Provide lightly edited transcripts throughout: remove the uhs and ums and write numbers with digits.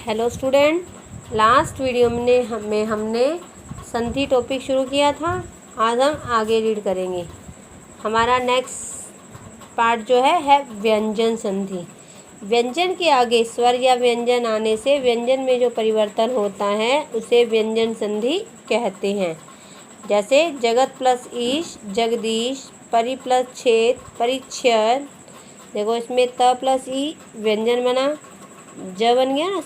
Hello student, last video में हमने संधि टॉपिक शुरू किया था। आज हम आगे रीड करेंगे। हमारा नेक्स्ट पार्ट जो है व्यंजन संधि। व्यंजन के आगे स्वर या व्यंजन आने से व्यंजन में जो परिवर्तन होता है उसे व्यंजन संधि कहते हैं। जैसे जगत प्लस ईश जगदीश, परि प्लस छेद परिच्छेद। देखो इसमें त प्लस ई व्यंजन बना, ज बन गया ना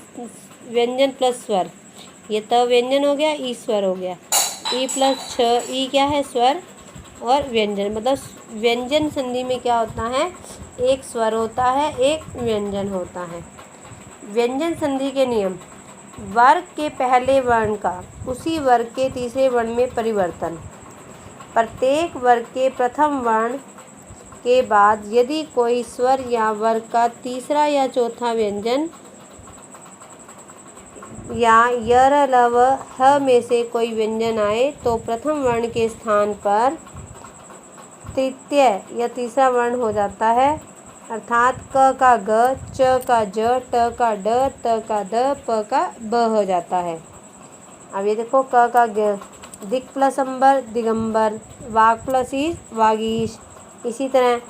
व्यंजन प्लस स्वर। ये त व्यंजन हो गया, ई स्वर हो गया। ई प्लस छ, ई क्या है स्वर और व्यंजन। मतलब व्यंजन संधि में क्या होता है, एक स्वर होता है एक व्यंजन होता है। व्यंजन संधि के नियम। वर्ग के पहले वर्ण का उसी वर्ग के तीसरे वर्ण में परिवर्तन। प्रत्येक वर्ग के प्रथम वर्ण के बाद यदि कोई स्वर या वर्ग का तीसरा या चौथा व्यंजन या यर लव ह में से कोई व्यंजन आए तो प्रथम वर्ण के स्थान पर तृतीय या तीसरा वर्ण हो जाता है। अर्थात क का ग, च का ज, ट का ड, त का द, प का ब हो जाता है। अब ये देखो क का ग, दिक् प्लस अंबर दिगंबर, वाग प्लस ईश वागीश। इसी तरह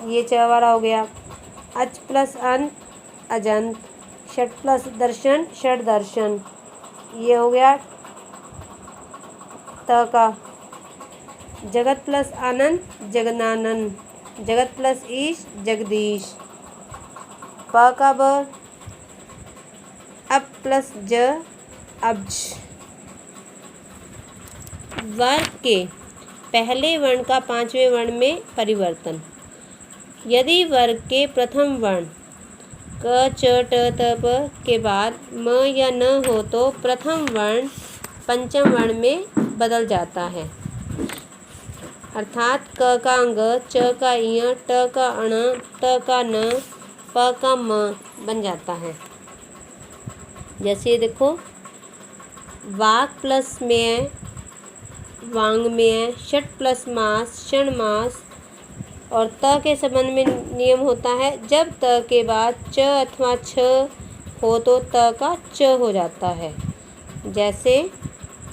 ये च वाला हो गया। अच प्लस अन अजंत, षट प्लस दर्शन षट दर्शन। ये हो गया त का। जगत प्लस आनंद जगनानंद, जगत प्लस ईश जगदीश। प का ब, अब प्लस ज अब्ज। वर्ग के पहले वर्ण का पांचवें वर्ण में परिवर्तन। यदि वर्ग के प्रथम वर्ण क च ट त प के बाद म या न हो तो प्रथम वर्ण पंचम वर्ण में बदल जाता है। अर्थात क का अंग, च का इय, ट का अण, त का न, प का म बन जाता है। जैसे देखो वाक प्लस में वांग्मय, षट प्लस मास क्षण मास। और त के संबंध में नियम होता है, जब त के बाद च अथवा छ हो तो त का च हो जाता है। जैसे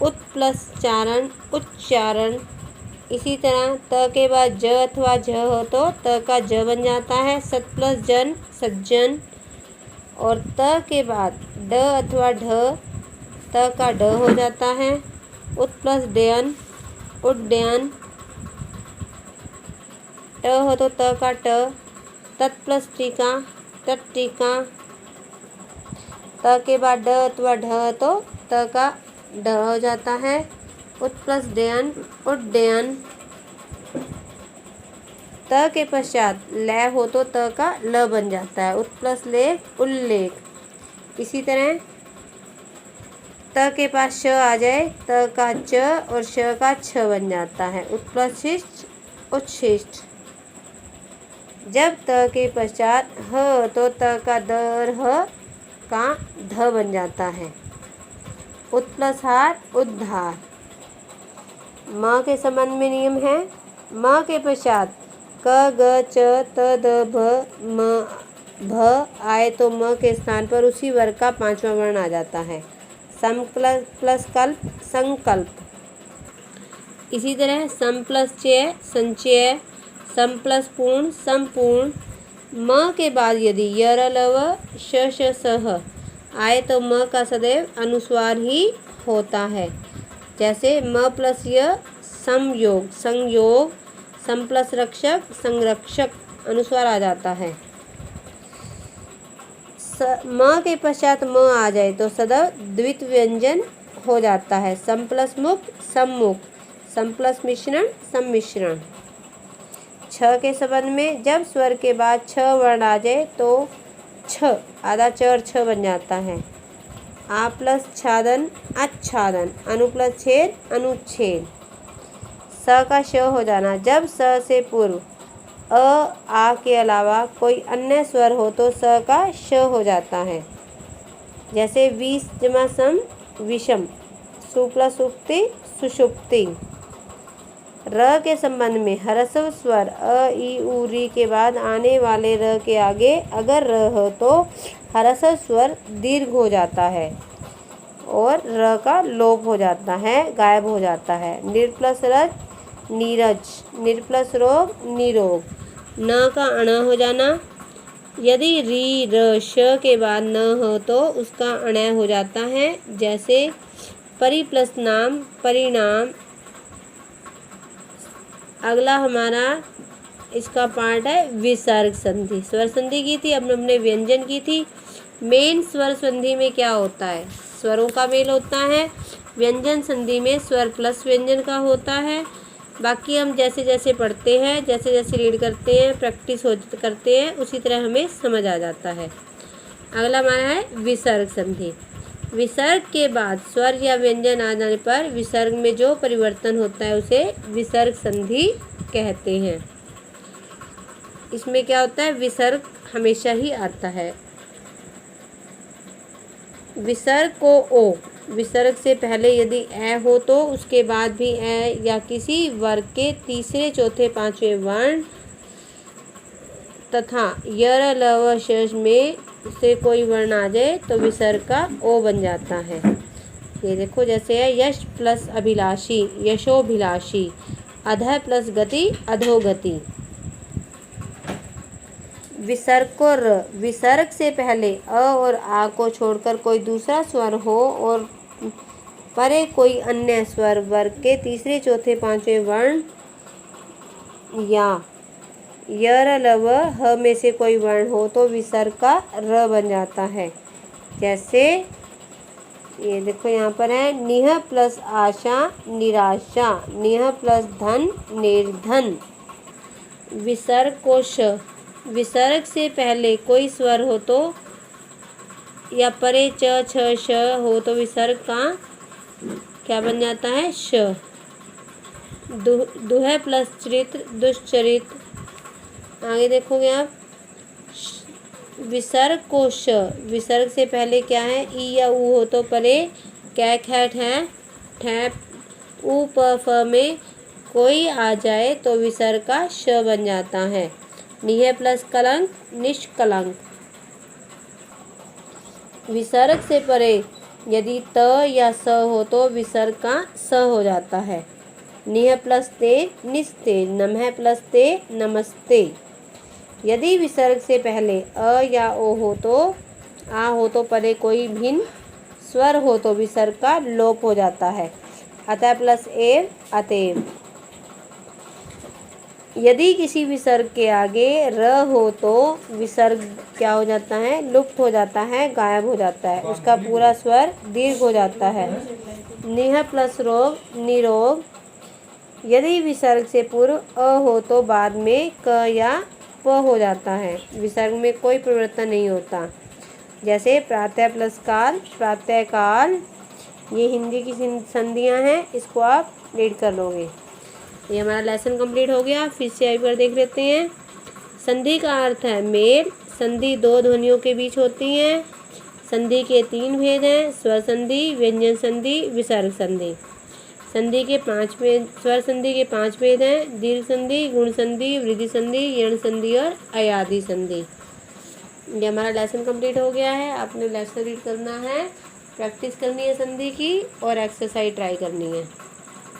उत प्लस चारण उच्चारण। इसी तरह त के बाद ज अथवा झ हो तो त का ज बन जाता है। सत प्लस जन सज्जन। और त के बाद ड अथवा ढ, त का ड हो जाता है। उत प्लस डयन उड्डयन। ट हो तो त का ट। तत् प्लस टीका तत्टीका। त के बाद ड अथवा ढ तो त का ढ हो जाता है। उत प्लस डयन उड्डयन। त के पश्चात लय हो तो त का ल बन जाता है। उत प्लस लेख उल्लेख। इसी तरह त के पास श आ जाए, त का च और श का छ बन जाता है। उत प्लस शिष्ट उच्छिष्ट। जब त के पश्चात ह तो त का द और ह का ध बन जाता है। उत प्लस हार उद्धार। म के संबंध में नियम है, म के पश्चात क ग च त द भ म भ आए तो म के स्थान पर उसी वर्ग का पांचवा वर्ण आ जाता है। सम प्लस कल्प संकल्प। इसी तरह सम प्लस चय संचय, सम प्लस पूर्ण संपूर्ण। म के बाद यदि यर लव श श सह आए तो म का सदैव अनुस्वार ही होता है। जैसे म प्लस य समयोग संयोग, सम प्लस रक्षक संरक्षक अनुस्वार आ जाता है। म के पश्चात म आ जाए तो सदैव द्वित व्यंजन हो जाता है। सम प्लस मुख सम्मुख, सम प्लस मिश्रण सम्मिश्रण। छ के संबंध में जब स्वर के बाद छ वर्ण आ जाए तो छ आधा च और छ बन जाता है। आ प्लस छादन आच्छादन, अनु प्लस छेद अनुच्छेद। स का श हो जाना, जब स से पूर्व अ आ के अलावा कोई अन्य स्वर हो तो स का श हो जाता है। जैसे विष जमा सम विषम, सु प्लस उक्ति सुषुप्ति। र के संबंध में ह्रस्व स्वर अ ई उ री के बाद आने वाले र के आगे अगर र हो तो ह्रस्व स्वर दीर्घ हो जाता है और र का लोप हो जाता है, गायब हो जाता है। निर प्लस रज नीरज, निर प्लस रोग निरोग, न का अण हो जाना। यदि री र श के बाद न हो तो उसका अणय हो जाता है, जैसे परि प्लस नाम परिणाम। अगला हमारा इसका पार्ट है विसर्ग संधि। स्वर संधि की थी, अब हमने व्यंजन की थी। मेन स्वर संधि में क्या होता है? स्वरों का मेल होता है। व्यंजन संधि में स्वर प्लस व्यंजन का होता है। बाकी हम जैसे जैसे पढ़ते हैं, जैसे जैसे रीड करते हैं, प्रैक्टिस करते हैं, उसी तरह हमें समझ आ जाता है। अगला हमारा है विसर्ग संधि। विसर्ग के बाद स्वर या व्यंजन आ जाने पर विसर्ग में जो परिवर्तन होता है उसे विसर्ग संधि कहते हैं। इसमें क्या होता है? विसर्ग हमेशा ही आता है। विसर्ग को ओ, विसर्ग से पहले यदि ए हो तो उसके बाद भी ए या किसी वर्ग के तीसरे चौथे पांचवें वर्ण तथा यर ल व श में से कोई वर्ण आ जाए तो विसर्ग का ओ बन जाता है। ये देखो, जैसे है यश प्लस अभिलाषी यशोभिलाषी, अधः प्लस गति अधोगति। विसर्ग को र, विसर्ग से पहले अ और आ को छोड़कर कोई दूसरा स्वर हो और परे कोई अन्य स्वर वर्ग के तीसरे चौथे पांचवें वर्ण या य र ल व ह में से कोई वर्ण हो तो विसर्ग का र बन जाता है। जैसे ये देखो, यहाँ पर है निह प्लस आशा निराशा, निह प्लस धन निर्धन। विसर्ग को श, विसर्ग से पहले कोई स्वर हो तो या परे च छ श हो तो विसर्ग का क्या बन जाता है? श। दुह प्लस चरित्र दुश्चरित्र। आगे देखोगे आप, विसर्ग को श, विसर्ग से पहले क्या है? ई या ऊ हो तो परे कै ख ठै ठै ऊ प फ में कोई आ जाए तो विसर्ग का श बन जाता है। निह प्लस कलंक निष्कलंक। विसर्ग से परे यदि त या स हो तो विसर्ग का स हो जाता है। निह प्लस ते निस्ते, नमः प्लस ते नमस्ते। यदि विसर्ग से पहले अ या ओ हो तो आ हो तो परे कोई भिन्न स्वर हो तो विसर्ग का लोप हो जाता है। अतः प्लस एव अतएव। यदि किसी विसर्ग के आगे र हो तो विसर्ग क्या हो जाता है? लुप्त हो जाता है, गायब हो जाता है, उसका पूरा स्वर दीर्घ हो जाता है। निह प्लस रोग निरोग। यदि विसर्ग से पूर्व अ हो तो बाद में क या प हो जाता है, विसर्ग में कोई परिवर्तन नहीं होता। जैसे प्रातः प्लस काल प्रातः काल। ये हिंदी की संधियाँ हैं, इसको आप रीड कर लोगे। ये हमारा लेसन कंप्लीट हो गया। फिर से एक बार देख लेते हैं। संधि का अर्थ है मेल। संधि दो ध्वनियों के बीच होती है। संधि के तीन भेद हैं: स्वर संधि, व्यंजन संधि, विसर्ग संधि। संधि के स्वर संधि के 5 भेद हैं: दीर्घ संधि, गुण संधि, वृद्धि संधि, यण संधि और अयादि संधि। ये हमारा लेसन कंप्लीट हो गया है। आपने लेसन रीड करना है, प्रैक्टिस करनी है संधि की और एक्सरसाइज ट्राई करनी है।